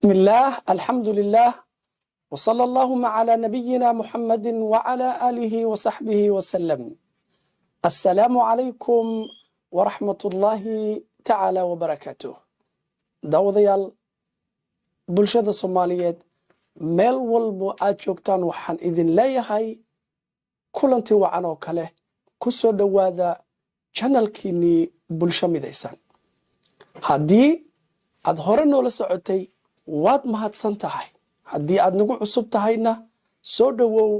بسم الله الحمد لله وصلى اللهم على نبينا محمد وعلى آله وصحبه وسلم. السلام عليكم ورحمة الله تعالى وبركاته. داوديال بلشدة الصوماليات meel walbo aad joogtaan waxaan idin leeyahay kulanti wacan oo kale ku soo dhawaada channelkiinii Bulsho Mideysan. haddii aad hore noola socotay waad mahadsan tahay. haddii aad nagu cusub tahayna soo dhawow,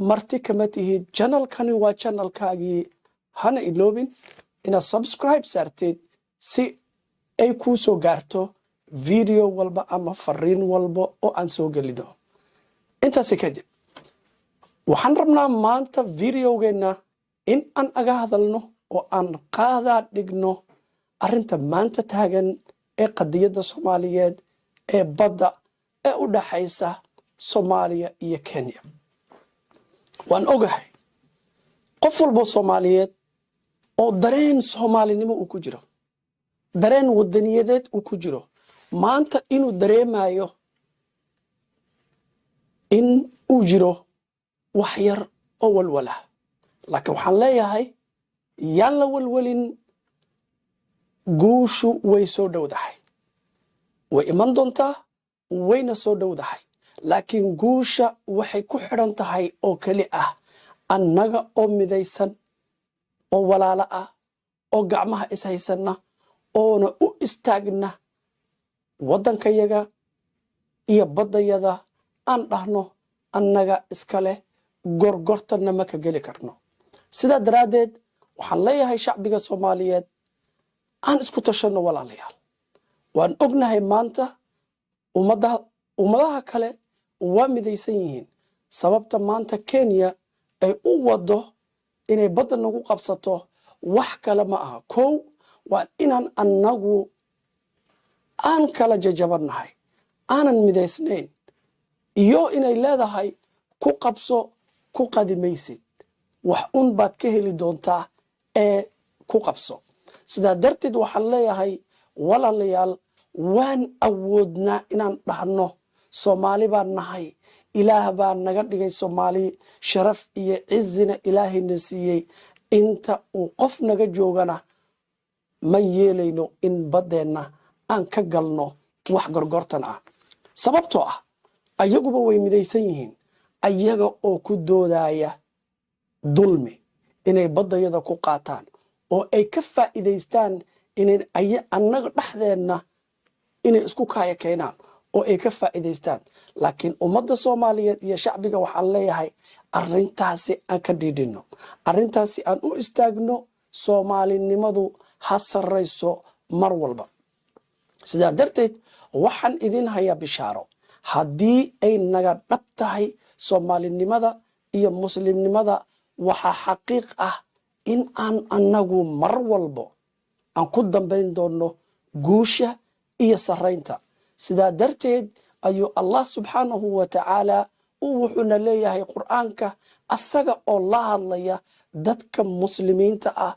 marti kama tihid. channelkani waa channelkaagii, hana iloobin inaad subscribe saarteed si ay kuu soo gaarto video walba ama fariin walba oo aan soo gelino. intaasi kadib waxaan rabnaa maanta videogeena in aan aga hadalno oo aan qaadaa dhigno arrinta maanta taagan ee qadiyadda Soomaaliyeed ee badda ee u dhaxaysa Soomaaliya iyo Kenya. waan ogahay qof walba Soomaaliyeed oo dareen Soomaalinimo uu ku jiro, dareen wadaniyadeed uu ku jiro, maanta inuu dareemayo in uu jiro wax yar oo walwala. laakiin waxaan leeyahay yaan la walwalin, guushu way soo dhowdahay, way iman doontaa, wayna soo dhowdahay. laakiin guusha waxay ku xidhan tahay oo keli ah annaga oo midaysan, oo walaalo ah, oo gacmaha is haysanna, oona u istaagna waddankayaga iyo baddayada. aan dhahno annaga iskale, gorgortanna ma ka geli karno. sidaa daraaddeed waxaan leeyahay shacbiga Soomaaliyeed, aan isku tashanno walaalayaal. waan ognahay maanta ummadaha kale waa midaysan yihiin. sababta maanta Kenya ay u wado inay badda nagu qabsato wax kale ma aha. kow waa inaan annagu aan kala jajabannahay, aanan midaysnayn, iyo inay leedahay ku qabso ku qadimaysid, wax un baad ka heli doontaa ee ku qabso. sidaa darteed waxaan leeyahay walaalayaal, waan awoodnaa inaan dhahno Soomaali baan nahay, ilaah baa naga dhigay Soomaali, sharaf iyo cizina ilaahayna siiyey. inta uu qof naga joogana ma yeelayno in baddeenna aan ka galno wax gorgortan ah. sababtoo ah ayaguba way midaysan yihiin, ayaga oo ku doodaya dulmi inay baddayada ku qaataan oo ay ka faa'iidaystaan annaga dhexdeenna inay isku kaaya keenaan oo ay ka faa'iidaystaan. laakiin ummadda Soomaaliyeed iyo shacbiga waxaan leeyahay arrintaasi aan ka dhiidhino, arrintaasi aan u istaagno. Soomaalinimadu ha sarrayso mar walba. sidaa darteed waxaan idin hayaa bishaaro. haddii ay naga dhab tahay Soomaalinimada iyo muslimnimada, waxaa xaqiiq ah in aan annagu mar walbo aan ku dambayn doonno guusha iyo sarraynta. sidaa darteed ayuu Allah subxaanahu wa tacaala wuxuuna leeyahay qur'aanka, asaga oo la hadlaya dadka muslimiinta ah,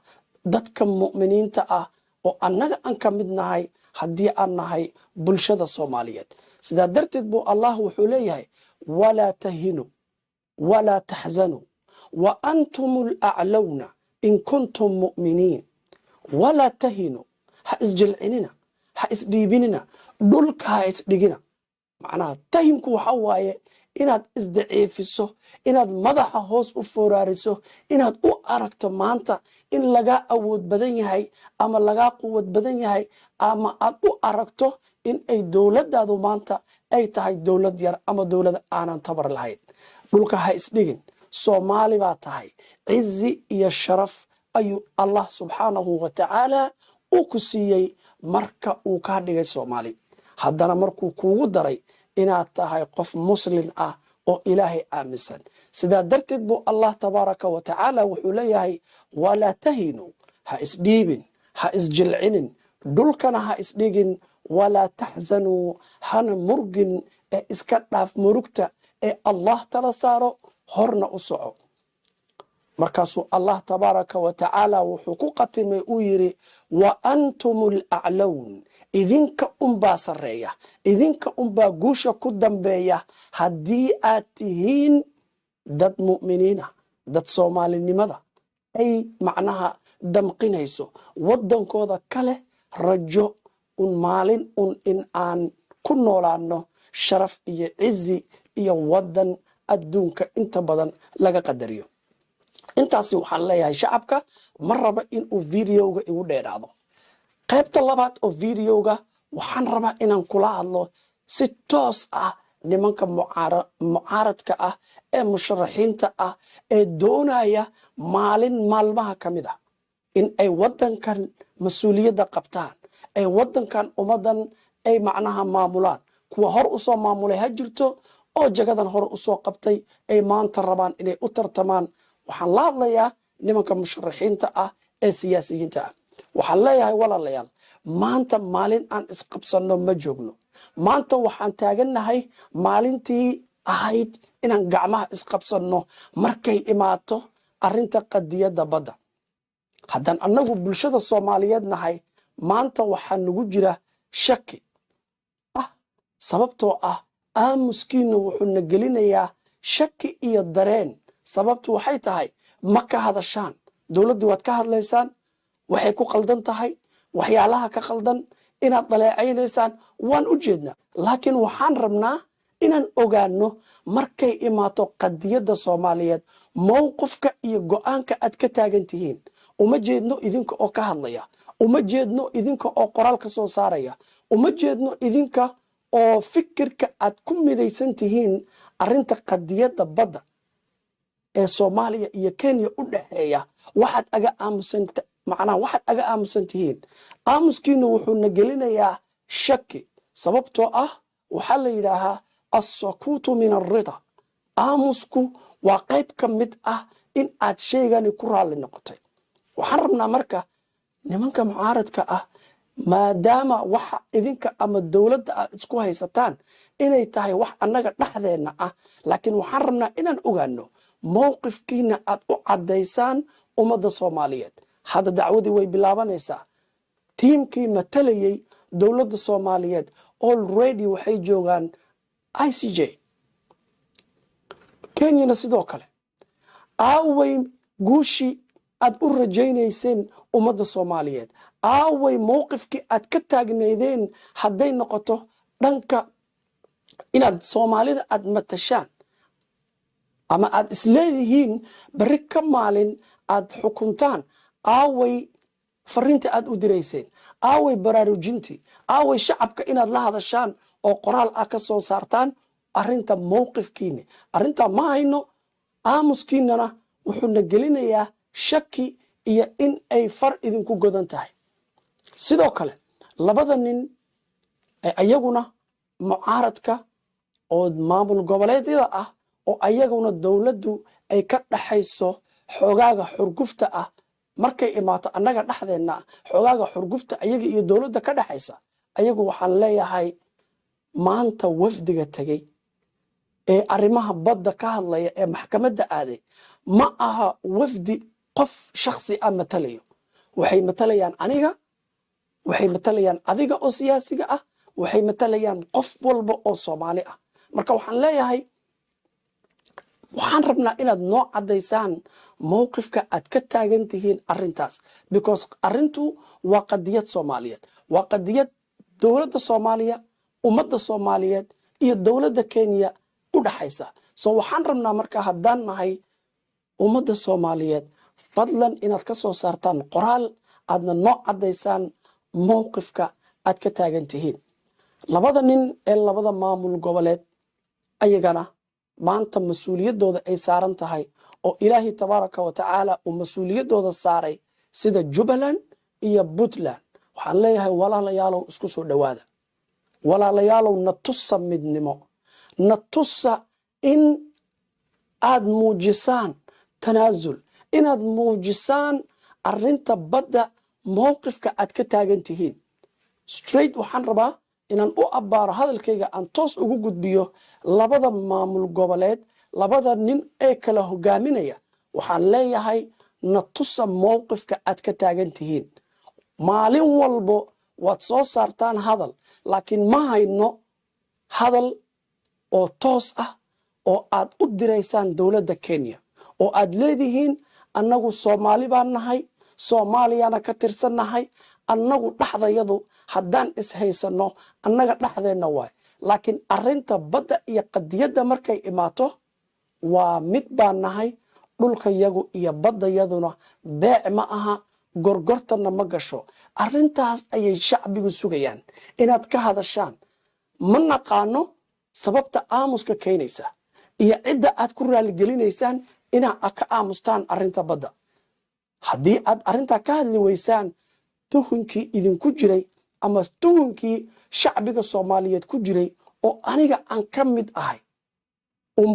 dadka mu'miniinta ah oo annaga aan ka mid nahay haddii aan nahay bulshada Soomaaliyeed. sidaa darteed buu Allah wuxuu leeyahay walaa tahinu walaa taxzanu wa antum alaclawna in kuntum mu'miniin. walaa tahinu, ha isjilcinina, ha isdhiibinina, dhulka ha isdhigina. macnaha tahinku waxa waaye inaad isdaciifiso, inaad madaxa hoos u foraariso, inaad u aragto maanta in lagaa awood badan yahay ama lagaa quwad badan yahay, ama aad u aragto in ay dowladdaadu maanta ay tahay dowlad yar ama dowlad aanan tabar lahayn. dhulka ha isdhigin. Soomaali baa tahay, cizi iyo sharaf ayuu Allah subxaanahu wa tacaala uu ku siiyey marka uu kaa dhigay Soomaali. haddana markuu kuugu daray inaad tahay qof muslim ah oo ilaahay aaminsan. sidaa darteed buu Allah tabaaraka wa tacaala wuxuu leeyahay walaa tahinu, ha isdhiibin, ha isjilcinin, dhulkana ha isdhigin. walaa taxzanuu, hana murgin, ee iska dhaaf murugta ee Allah tala saaro, horna u soco. markaasuu Allah tabaaraka wa tacaala wuxuu ku qatimay uu yiri wa antumul a'lawn, idinka unbaa sarreeya idinka unbaa guusha ku dambeeya haddii aad tihiin dad mu'miniina dad soomaalinimada ay macnaha damqinayso waddankooda kale rajo un maalin un in aan ku noolaano sharaf iyo cizi iyo waddan adduunka inta badan laga qadariyo intaasi waxaan leeyahay shacabka ma raba inuu videoga igu dheeraado qaybta labaad oo videoga waxaan rabaa inaan kula hadlo si toos ah nimanka mucaaradka ah ee musharaxiinta ah ee doonaya maalin maalmaha ka mid ah in ay waddankan mas-uuliyadda qabtaan ay waddankan ummaddan ay macnaha maamulaan kuwa hor u soo maamulay ha jirto oo jagadan hore u soo qabtay ay maanta rabaan inay u tartamaan waxaan la hadlayaa nimanka musharaxiinta ah ee siyaasiyiinta ah waxaan leeyahay walaalayaal maanta maalin aan isqabsanno ma joogno maanta waxaan taagannahay maalintii ahayd inaan gacmaha isqabsanno markay imaato arrinta qadiyadda badda haddaan annagu bulshada soomaaliyeed nahay maanta waxaa nagu jira shaki ah sababtoo ah aamuskiina wuxuu na gelinayaa shaki iyo dareen sababtu waxay tahay ma ka hadashaan dowladdii waad ka hadlaysaan waxay ku qaldan tahay waxyaalaha ka qaldan inaad dhaleecaynaysaan waan u jeednaa laakiin waxaan rabnaa inaan ogaano markay imaato qadiyadda soomaaliyeed mowqifka iyo go'aanka aad ka taagan tihiin uma jeedno idinka oo ka hadlaya uma jeedno idinka oo qoraal ka soo saaraya uma jeedno idinka oo fikirka aad ku midaysan tihiin arrinta qadiyadda badda ee Soomaaliya iyo Kenya u dhaxeeya waxaad aga aamusan tihiin aamuskiina wuxuu na gelinayaa shaki sababtoo ah waxaa la yidhaahaa as-sakuutu min ar-rida aamusku waa qayb ka mid ah in aad sheegani ku raalli noqotay waxaan rabnaa marka nimanka mucaaradka ah maadaama waxa idinka ama dowladda aad isku haysataan inay tahay wax annaga dhexdeenna ah laakiin waxaan rabnaa inaan ogaano mowqifkiina aad u caddaysaan ummadda Soomaaliyeed hadda dacwadii way bilaabanaysaa tiimkii matalayay dowladda Soomaaliyeed already waxay joogaan ICJ Kenyana sidoo kale aaway guushi aad u rajaynayseen ummadda Soomaaliyeed aaway mowqifkii aad ka taagnaydeen hadday noqoto dhanka inaad Soomaalida aad matashaan ama aad isleedihiin bari ka maalin aad xukuntaan aaway fariinta aad u dirayseen aaway baraarujintii aaway shacabka inaad la hadashaan oo qoraal ah ka soo saartaan arrinta mowqifkiina arrinta ma hayno aamuskiinana wuxuu na gelinayaa shaki iyo in ay far idinku godan tahay sidoo kale labada nin ayaguna mucaaradka oo maamul goboleedyada ah oo ayaguna dowladdu ay ka dhaxayso xogaaga xurgufta ah markay imaato annaga dhexdeenna xogaaga xurgufta ayaga iyo dowladda ka dhaxaysa ayagu waxaan leeyahay maanta wafdiga tagay ee arrimaha badda ka hadlaya ee maxkamadda aaday ma aha wafdi qof shakhsi ah matalayo waxay matalayaan aniga waxay matalayaan adiga oo siyaasiga ah waxay matalayaan qof walba oo Soomaali ah marka waxaan leeyahay waxaan rabnaa inaad noo caddaysaan mowqifka aad ka taagan tihiin arrintaas because arrintu waa qadiyad Soomaaliyeed waa qadiyad dowladda Soomaaliya ummadda Soomaaliyeed iyo dowladda Kenya u dhaxaysa soo waxaan rabnaa marka haddaan nahay ummadda Soomaaliyeed fadlan inaad ka soo saartaan qoraal aadna noo caddaysaan mowqifka aad ka taagan tihiin labada nin ee labada maamul goboleed ayagana maanta mas-uuliyaddooda ay saaran tahay oo ilaahay tabaaraka wa tacaala uu mas-uuliyaddooda saaray sida Jubbaland iyo Puntland waxaan leeyahay walaalayaalow isku soo dhawaada walaalayaalow na tusa midnimo na tusa in aad muujisaan tanaasul inaad muujisaan arrinta badda mowqifka aad ka taagan tihiin straight waxaan rabaa inaan u abbaaro hadalkayga aan toos ugu gudbiyo labada maamul goboleed labada nin ee kala hogaaminaya waxaan leeyahay na tusa mowqifka aad ka taagan tihiin maalin walbo waad soo saartaan hadal laakiin ma hayno hadal oo toos ah oo aad u diraysaan dowladda Kenya oo aad leedihiin annagu Soomaali baan nahay Soomaaliyana ka tirsannahay annagu dhaxdayadu haddaan is haysano annaga dhaxdeena waay laakiin arinta badda iyo qadiyada markay imaato waa mid baan nahay dhulka yagu iyo badda yaduna beec ma aha gorgortana ma gasho arintaas ayay shacbigu sugayaan inaad ka hadashaan ma naqaano sababta aamuska keenaysa iyo cidda aad ku raali gelinaysaan inaad ka aamustaan arinta badda haddii aad arinta ka hadli weysaan tuhunkii idinku jiray ama tuhunkii shacbiga Soomaaliyeed ku jiray oo aniga aan ka mid ahay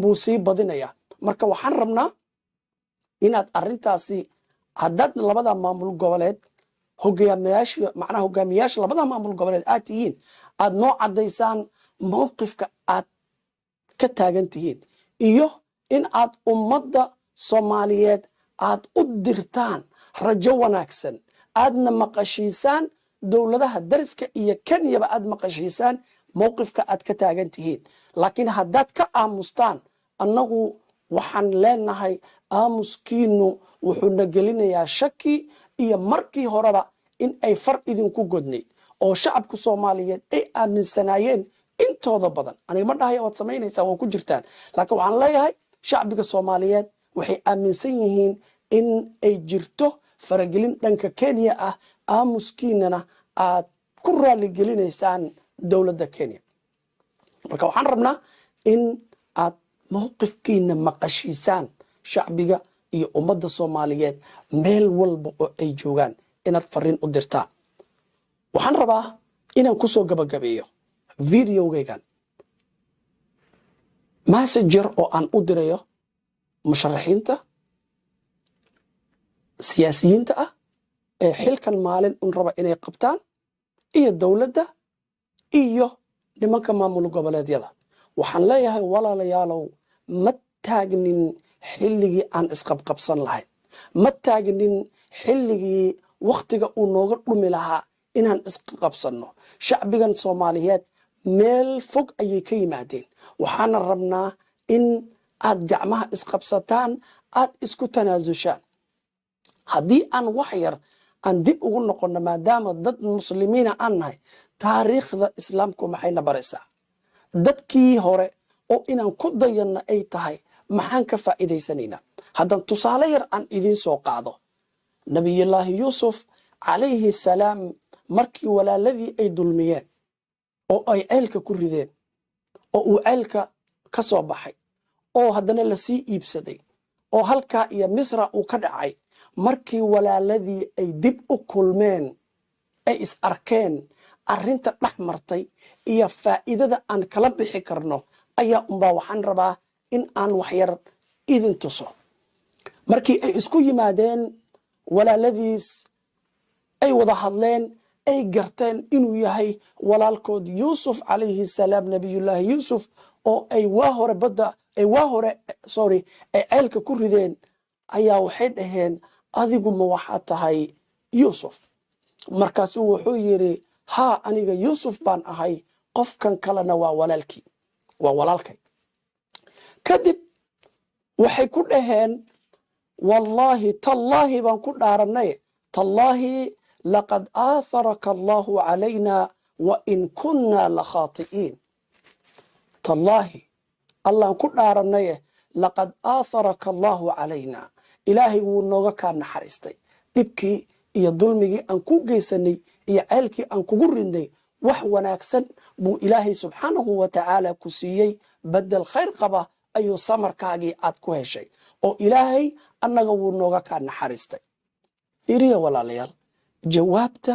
buu sii badinaya marka waxaan rabnaa inaad arintaasi haddaad labada maamul goboleed hogaamiyaasha labada maamul goboleed aad tihiin aad noo cadaysaan mowqifka aad ka taagan tihiin iyo in aad ummadda Soomaaliyeed aad u dirtaan rajo wanaagsan aadna maqashiisaan dowladaha dariska iyo Kenya aad maqashiisaan mowqifka aad ka taagan tihiin laakiin haddaad ka aamustaan annagu waxaan leenahay aamuskiinu wuxuu na gelinayaa shaki iyo markii horeba in ay far idinku godnayd oo shacabka Soomaaliyeed ay aaminsanaayeen intooda badan aniga ma dhahayo waad samaynaysaa waa ku jirtaan laakiin waxaan leeyahay shacbiga Soomaaliyeed waxay aaminsan yihiin in ay jirto faragelin dhanka Kenya ah aamuskiinana aad ku raali gelinaysaan dowladda Kenya marka waxaan rabnaa in aad mowqifkiina maqashiisaan shacbiga iyo ummadda Soomaaliyeed meel walba oo ay joogaan inaad fariin u dirtaan waxaan rabaa inaan ku soo gabagabeeyo videogaygan messenger oo aan u dirayo musharaxiinta siyaasiyiinta ah ee xilkan maalin un raba inay qabtaan iyo dowladda iyo nimanka maamul goboleedyada waxaan leeyahay walaalayaalow ma taagnin xilligii aan isqabqabsan lahayn ma taagnin xilligii waqtiga uu nooga dhumi lahaa inaan isqabqabsanno shacbigan Soomaaliyeed meel fog ayay ka yimaadeen waxaana rabnaa in aad gacmaha isqabsataan aad isku tanaasushaan haddii aan wax yar aan dib ugu noqono maadaama dad muslimiina aan nahay taariikhda islaamku maxayna baraysaa dadkii hore oo inaan ku dayanno ay tahay maxaan ka faa'iidaysanaynaa haddaan tusaale yar aan idiin soo qaado nabiyullaahi yuusuf calayhi salaam markii walaaladii ay dulmiyeen oo ay ceelka ku rideen oo uu ceelka ka soo baxay oo haddana la sii iibsaday oo halkaa iyo misra uu ka dhacay markii walaaladii ay dib u kulmeen ay is arkeen arrinta dhex martay iyo faa'iidada aan kala bixi karno ayaa unbaa waxaan rabaa in aan wax yar idin tuso markii ay isku yimaadeen walaaladiis ay wada hadleen ay garteen inuu yahay walaalkood Yuusuf calayhi salaam nabiyullaahi Yuusuf oo ay ceelka ku rideen ayaa waxay dhaheen adigu ma waxaa tahay Yuusuf markaasuu wuxuu yiri haa aniga Yuusuf baan ahay qofkan kalena waa walaalkay kadib waxay ku dhaheen wallahi tallahi baan ku dhaaranay tallahi laqad aatharaka Allahu calayna wa in kunna la khati'in tallahi allah ku dhaaranay laqad aatharaka Allahu calayna ilaahay wuu nooga ka naxariistay dhibkii iyo dulmigii aan ku geysanay iyo ceelkii aan kugu ridnay wax wanaagsan buu ilaahay subxaanahu wa ta'ala ku siiyey badal khayr qaba ayuu samarkaagii aad ku heshay oo ilaahay annaga wuu nooga ka naxariistay iriya walaalayaal jawaabta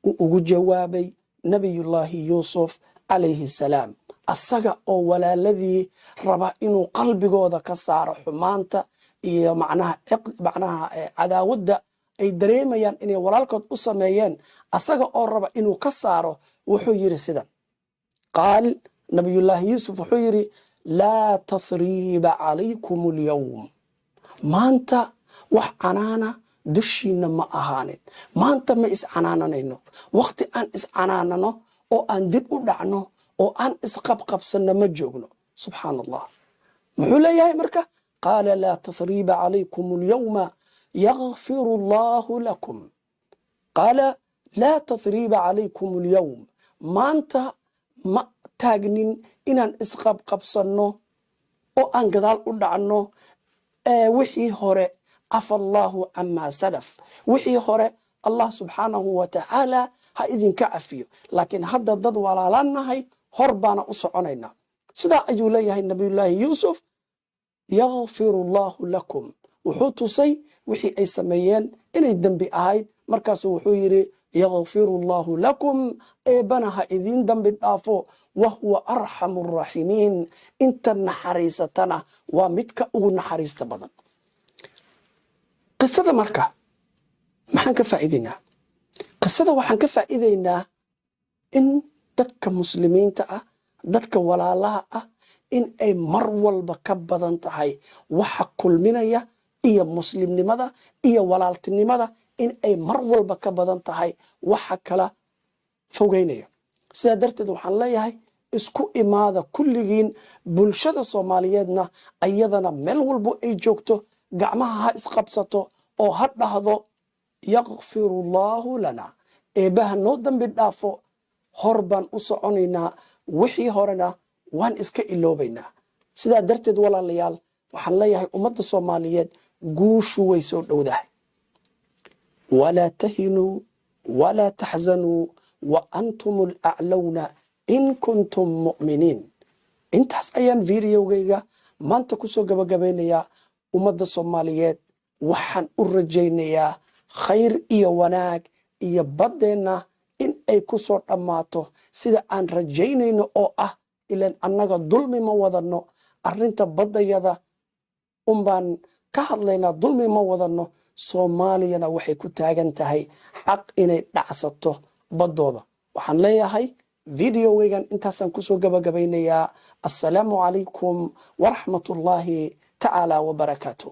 uu ugu jawaabay nabiyullaahi yuusuf calayhi salaam asaga oo walaaladii raba inuu qalbigooda ka saaro xumaanta iyo macnaha cadaawadda ay dareemayaan inay walaalkood u sameeyeen asaga oo raba inuu ka saaro wuxuu yiri sidan qaal nabiyullaahi yuusuf wuxuu yiri laa tathriiba calaykum alyawm maanta wax canaana dushiina ma ahaanin maanta ma iscanaananayno waqti aan iscanaanano oo aan dib u dhacno oo aan isqabqabsanno ma joogno subxaanallah muxuu leeyahay marka qaala laa tathriiba calaykum alyawma yaghfiru allahu lakum qaala laa tathriiba calaykum alyawm maanta ma taagnin inaan isqabqabsanno oo aan gadaal u dhacno wixii hore cafa allaahu camaa salaf wixii hore allah subxaanahu wa tacaala ha idinka cafiyo laakiin hadda dad walaalaan nahay hor baana u soconaynaa sidaa ayuu leeyahay nabiyullaahi yuusuf yaghfiru allaahu lakum wuxuu tusay wixii ay sameeyeen inay dembi ahayd markaasuu wuxuu yidhi yaghfiru allaahu lakum eebbana ha idiin dembi dhaafo wahuwa arxamu araaximiin inta naxariisatana waa midka ugu naxariista badan qisada marka maxaan ka faa'iidaynaa qisada waxaan ka faa'iidaynaa in dadka muslimiinta ah dadka walaalaha ah in ay mar walba ka badan tahay waxa kulminaya iyo muslimnimada iyo walaaltinimada in ay mar walba ka badan tahay waxa kala fogeynaya sidaa darteed waxaan leeyahay isku imaada kulligiin bulshada soomaaliyeedna ayadana meel walbo ay joogto gacmaha ha isqabsato oo ha dhahdo yaghfiru allaahu lana eebbaha noo dambi dhaafo hor baan u soconaynaa wixii horena waan iska iloobaynaa sidaa darteed walaalayaal waxaan leeyahay ummadda soomaaliyeed guushu way soo dhowdahay walaa tahinuu walaa taxzanuu wa antum alaclowna in kuntum mu'miniin intaas ayaan videogayga maanta ku soo gabagabaynayaa ummadda soomaaliyeed waxaan u rajaynayaa khayr iyo wanaag iyo baddeenna in ay ku soo dhammaato sida aan rajaynayno oo ah ilaan annaga dulmi ma wadanno arrinta baddayada unbaan ka hadlaynaa dulmi ma wadanno soomaaliyana waxay ku taagan tahay xaq inay dhacsato baddooda waxaan leeyahay videogaygan intaasaan ku soo gabagabaynayaa assalaamu calaykum waraxmatullaahi tacaala wabarakaatuh